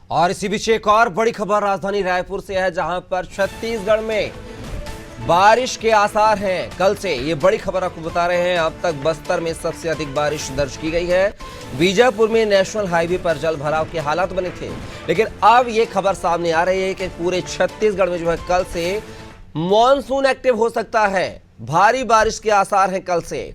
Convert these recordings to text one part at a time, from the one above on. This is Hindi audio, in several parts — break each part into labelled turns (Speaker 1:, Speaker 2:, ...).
Speaker 1: और इसी बीच एक और बड़ी खबर राजधानी रायपुर से है, जहां पर छत्तीसगढ़ में बारिश के आसार हैं कल से। ये बड़ी खबर आपको बता रहे हैं। अब तक बस्तर में सबसे अधिक बारिश दर्ज की गई है। बीजापुर में नेशनल हाईवे पर जल भराव के हालात बने थे, लेकिन अब ये खबर सामने आ रही है कि पूरे छत्तीसगढ़ में जो है कल से मॉनसून एक्टिव हो सकता है। भारी बारिश के आसार हैं कल से।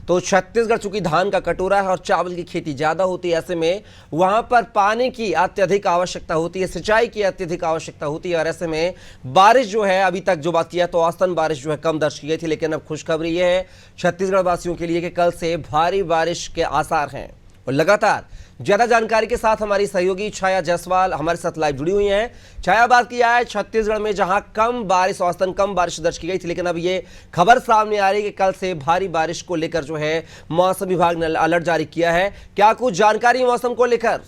Speaker 1: तो छत्तीसगढ़ चूंकि धान का कटोरा है और चावल की खेती ज्यादा होती है, ऐसे में वहां पर पानी की अत्यधिक आवश्यकता होती है, सिंचाई की अत्यधिक आवश्यकता होती है। और ऐसे में बारिश जो है, अभी तक जो बात किया तो औसतन बारिश जो है कम दर्ज की गई थी, लेकिन अब खुशखबरी ये है छत्तीसगढ़ वासियों के लिए कि कल से भारी बारिश के आसार हैं। और लगातार ज्यादा जानकारी के साथ हमारी सहयोगी छाया जायसवाल हमारे साथ लाइव जुड़ी हुई हैं। छाया, बात किया है छत्तीसगढ़ में जहां कम बारिश, औसतन कम बारिश दर्ज की गई थी, लेकिन अब ये खबर सामने आ रही है कि कल से भारी बारिश को लेकर जो है मौसम विभाग ने अलर्ट जारी किया है। क्या कुछ जानकारी मौसम को लेकर?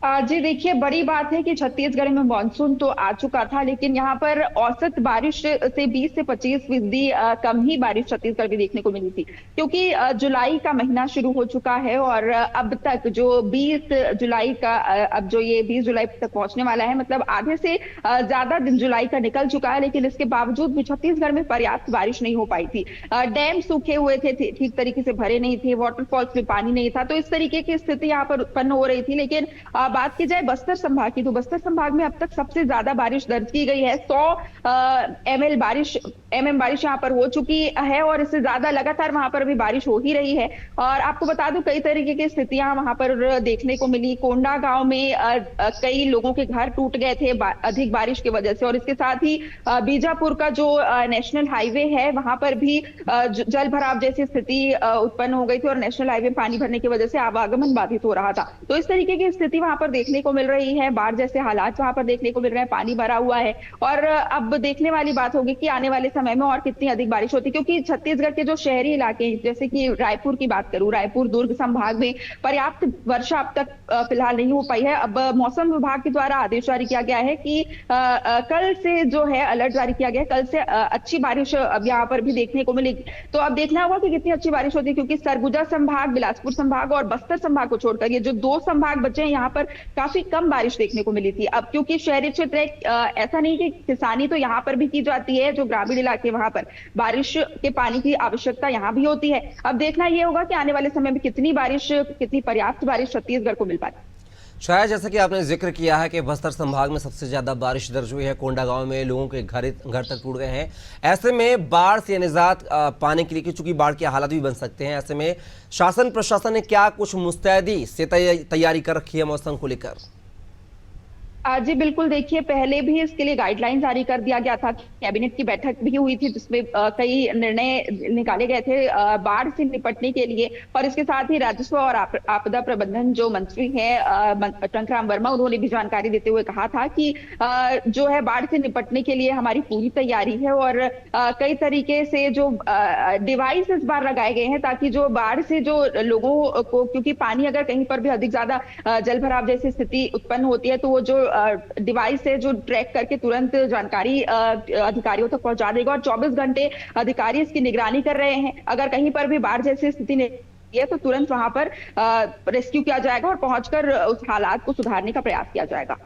Speaker 2: जी देखिए, बड़ी बात है कि छत्तीसगढ़ में मानसून तो आ चुका था, लेकिन यहाँ पर औसत बारिश से 20 से 25% कम ही बारिश छत्तीसगढ़ में देखने को मिली थी, क्योंकि जुलाई का महीना शुरू हो चुका है और अब तक जो 20 जुलाई का अब जो ये 20 जुलाई तक पहुंचने वाला है, मतलब आधे से ज्यादा दिन जुलाई का निकल चुका है, लेकिन इसके बावजूद भी छत्तीसगढ़ में पर्याप्त बारिश नहीं हो पाई थी। डैम सूखे हुए थे, ठीक तरीके से भरे नहीं थे, वाटरफॉल्स में पानी नहीं था, तो इस तरीके की स्थिति यहाँ पर उत्पन्न हो रही थी। लेकिन बात की जाए बस्तर संभाग की, तो बस्तर संभाग में अब तक सबसे ज्यादा बारिश दर्ज की गई है। 100 एमएम बारिश यहाँ पर हो चुकी है और इससे ज्यादा लगातार वहां पर भी बारिश हो ही रही है। और आपको बता दूं, कई तरीके की स्थितियां वहां पर देखने को मिली। कोंडा गांव में कई लोगों के घर टूट गए थे अधिक बारिश की वजह से, और इसके साथ ही बीजापुर का जो नेशनल हाईवे है वहां पर भी जल भराव जैसी स्थिति उत्पन्न हो गई थी और नेशनल हाईवे पानी भरने की वजह से आवागमन बाधित हो रहा था। तो इस तरीके की स्थिति वहां पर देखने को मिल रही है। बाढ़ जैसे हालात वहां पर देखने को मिल रहे हैं, पानी भरा हुआ है। और अब देखने वाली बात होगी कि आने वाले समय में और कितनी अधिक बारिश होती है, क्योंकि छत्तीसगढ़ के जो शहरी इलाके हैं, जैसे कि रायपुर की बात करूं, रायपुर दुर्ग संभाग में पर्याप्त वर्षा अब तक फिलहाल नहीं हो पाई है। अब मौसम विभाग के द्वारा आदेश जारी किया गया है कि कल से जो है अलर्ट जारी किया गया है, कल से अच्छी बारिश अब यहाँ पर भी देखने को मिलेगी। तो अब देखना होगा कि कितनी अच्छी बारिश होती है, क्योंकि सरगुजा संभाग, बिलासपुर संभाग और बस्तर संभाग को छोड़कर ये जो 2 संभाग बचे हैं, यहाँ पर काफी कम बारिश देखने को मिली थी। अब क्योंकि शहरी क्षेत्र ऐसा नहीं कि किसानी तो यहाँ पर भी की जाती है, जो ग्रामीण इलाके वहां पर बारिश के पानी की आवश्यकता यहाँ भी होती है। अब देखना यह होगा कि आने वाले समय में कितनी बारिश, कितनी पर्याप्त बारिश छत्तीसगढ़ को मिल पाती।
Speaker 1: शायद जैसा कि आपने जिक्र किया है कि बस्तर संभाग में सबसे ज्यादा बारिश दर्ज हुई है। कोंडा गांव में लोगों के घर तक टूट गए हैं। ऐसे में बाढ़ से निजात पाने के लिए, चूंकि बाढ़ के हालात भी बन सकते हैं, ऐसे में शासन प्रशासन ने क्या कुछ मुस्तैदी से तैयारी कर रखी है मौसम को लेकर?
Speaker 2: जी बिल्कुल, देखिए पहले भी इसके लिए गाइडलाइन जारी कर दिया गया था। कैबिनेट की बैठक भी हुई थी, जिसमें कई निर्णय निकाले गए थे बाढ़ से निपटने के लिए। और इसके साथ ही राजस्व और आपदा प्रबंधन जो मंत्री हैं टंकराम वर्मा, उन्होंने भी जानकारी देते हुए कहा था कि जो है बाढ़ से निपटने के लिए हमारी पूरी तैयारी है और कई तरीके से जो डिवाइस इस बार लगाए गए हैं, ताकि जो बाढ़ से जो लोगों को, क्योंकि पानी अगर कहीं पर भी अधिक ज्यादा जल भराव जैसी स्थिति उत्पन्न होती है, तो वो जो डिवाइस है जो ट्रैक करके तुरंत जानकारी अधिकारियों तक पहुंचा देगा। और 24 घंटे अधिकारी इसकी निगरानी कर रहे हैं। अगर कहीं पर भी बाढ़ जैसी स्थिति नहीं है तो तुरंत वहां पर रेस्क्यू किया जाएगा और पहुंचकर उस हालात को सुधारने का प्रयास किया जाएगा।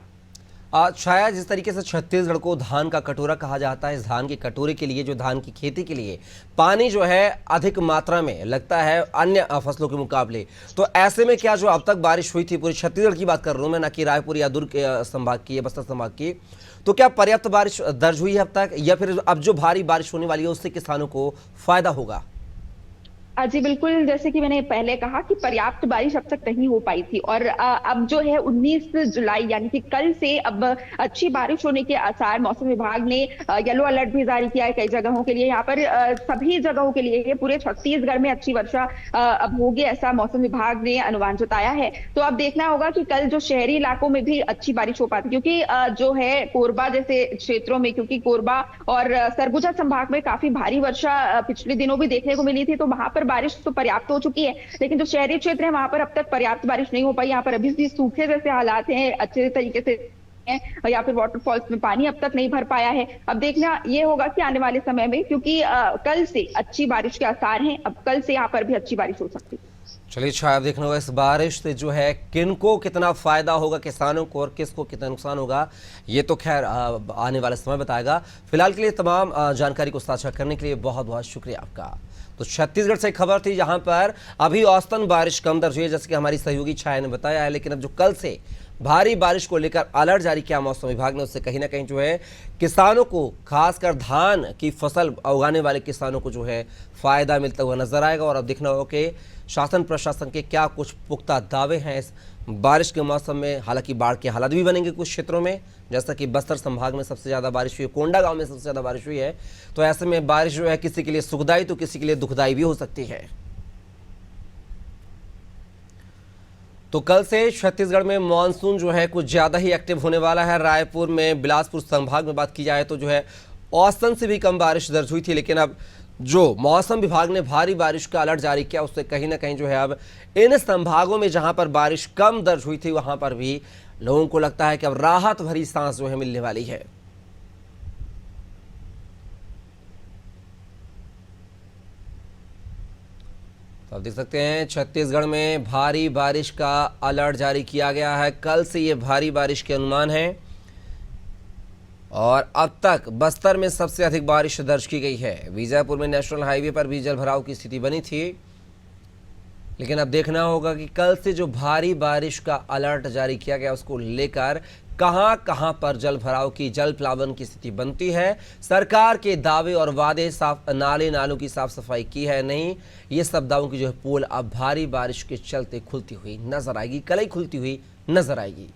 Speaker 1: छाया, जिस तरीके से छत्तीसगढ़ को धान का कटोरा कहा जाता है, इस धान के कटोरे के लिए, जो धान की खेती के लिए पानी जो है अधिक मात्रा में लगता है अन्य फसलों के मुकाबले, तो ऐसे में क्या जो अब तक बारिश हुई थी, पूरी छत्तीसगढ़ की बात कर रहा हूं मैं, ना कि रायपुर या दुर्ग संभाग की या बस्तर संभाग की, तो क्या पर्याप्त बारिश दर्ज हुई है अब तक, या फिर अब जो भारी बारिश होने वाली है उससे किसानों को फायदा होगा?
Speaker 2: जी बिल्कुल, जैसे कि मैंने पहले कहा कि पर्याप्त बारिश अब तक नहीं हो पाई थी और अब जो है 19 जुलाई यानी कि कल से अब अच्छी बारिश होने के आसार, मौसम विभाग ने येलो अलर्ट भी जारी किया है कई जगहों के लिए। यहाँ पर सभी जगहों के लिए, पूरे छत्तीसगढ़ में अच्छी वर्षा अब होगी, ऐसा मौसम विभाग ने अनुमान जताया है। तो अब देखना होगा कि कल जो शहरी इलाकों में भी अच्छी बारिश हो पाती, क्योंकि जो है कोरबा जैसे क्षेत्रों में, क्योंकि कोरबा और सरगुजा संभाग में काफी भारी वर्षा पिछले दिनों भी देखने को मिली थी, तो वहां पर बारिश तो पर्याप्त हो चुकी है। लेकिन जो शहरी क्षेत्र है वहां पर अब तक पर्याप्त बारिश नहीं हो पाई। यहाँ पर अभी भी सूखे जैसे हालात हैं, अच्छे तरीके से या फिर वाटरफॉल्स में पानी अब तक नहीं भर पाया है। अब देखना ये होगा कि आने वाले समय में, क्योंकि कल से अच्छी बारिश के आसार हैं, अब कल से यहाँ पर भी अच्छी बारिश हो सकती है।
Speaker 1: चलिए छाया, देखना होगा इस बारिश से जो है किनको कितना फायदा होगा, किसानों को, और किसको कितना नुकसान होगा, ये तो खैर आने वाला समय बताएगा। फिलहाल के लिए तमाम जानकारी को साझा करने के लिए बहुत बहुत शुक्रिया आपका। तो छत्तीसगढ़ से खबर थी जहां पर अभी औसतन बारिश कम दर्ज हुई है, जैसे कि हमारी सहयोगी छाया ने बताया है, लेकिन अब जो कल से भारी बारिश को लेकर अलर्ट जारी किया मौसम विभाग ने, उससे कहीं ना कहीं जो है किसानों को, खासकर धान की फसल उगाने वाले किसानों को जो है फायदा मिलता हुआ नजर आएगा। और अब देखना होगा कि शासन प्रशासन के क्या कुछ पुख्ता दावे हैं इस बारिश के मौसम में। हालांकि बाढ़ के हालात भी बनेंगे कुछ क्षेत्रों में, जैसा कि बस्तर संभाग में सबसे ज़्यादा बारिश हुई है, कोंडागांव में सबसे ज़्यादा बारिश हुई है। तो ऐसे में बारिश जो है किसी के लिए सुखदायी तो किसी के लिए दुखदायी भी हो सकती है। तो कल से छत्तीसगढ़ में मानसून जो है कुछ ज़्यादा ही एक्टिव होने वाला है। रायपुर में, बिलासपुर संभाग में बात की जाए तो जो है औसतन से भी कम बारिश दर्ज हुई थी, लेकिन अब जो मौसम विभाग ने भारी बारिश का अलर्ट जारी किया, उससे कहीं ना कहीं जो है अब इन संभागों में जहां पर बारिश कम दर्ज हुई थी वहां पर भी लोगों को लगता है कि अब राहत भरी सांस जो है मिलने वाली है। तो आप देख सकते हैं छत्तीसगढ़ में भारी बारिश का अलर्ट जारी किया गया है। कल से ये भारी बारिश के अनुमान है और अब तक बस्तर में सबसे अधिक बारिश दर्ज की गई है। बीजापुर में नेशनल हाईवे पर भी जलभराव की स्थिति बनी थी, लेकिन अब देखना होगा कि कल से जो भारी बारिश का अलर्ट जारी किया गया उसको लेकर कहां पर जलभराव की, जल प्लावन की स्थिति बनती है। सरकार के दावे और वादे, साफ नाले नालों की साफ सफाई की है नहीं, ये सब दावों की जो है पोल अब भारी बारिश के चलते खुलती हुई नजर आएगी, कल ही खुलती हुई नजर आएगी।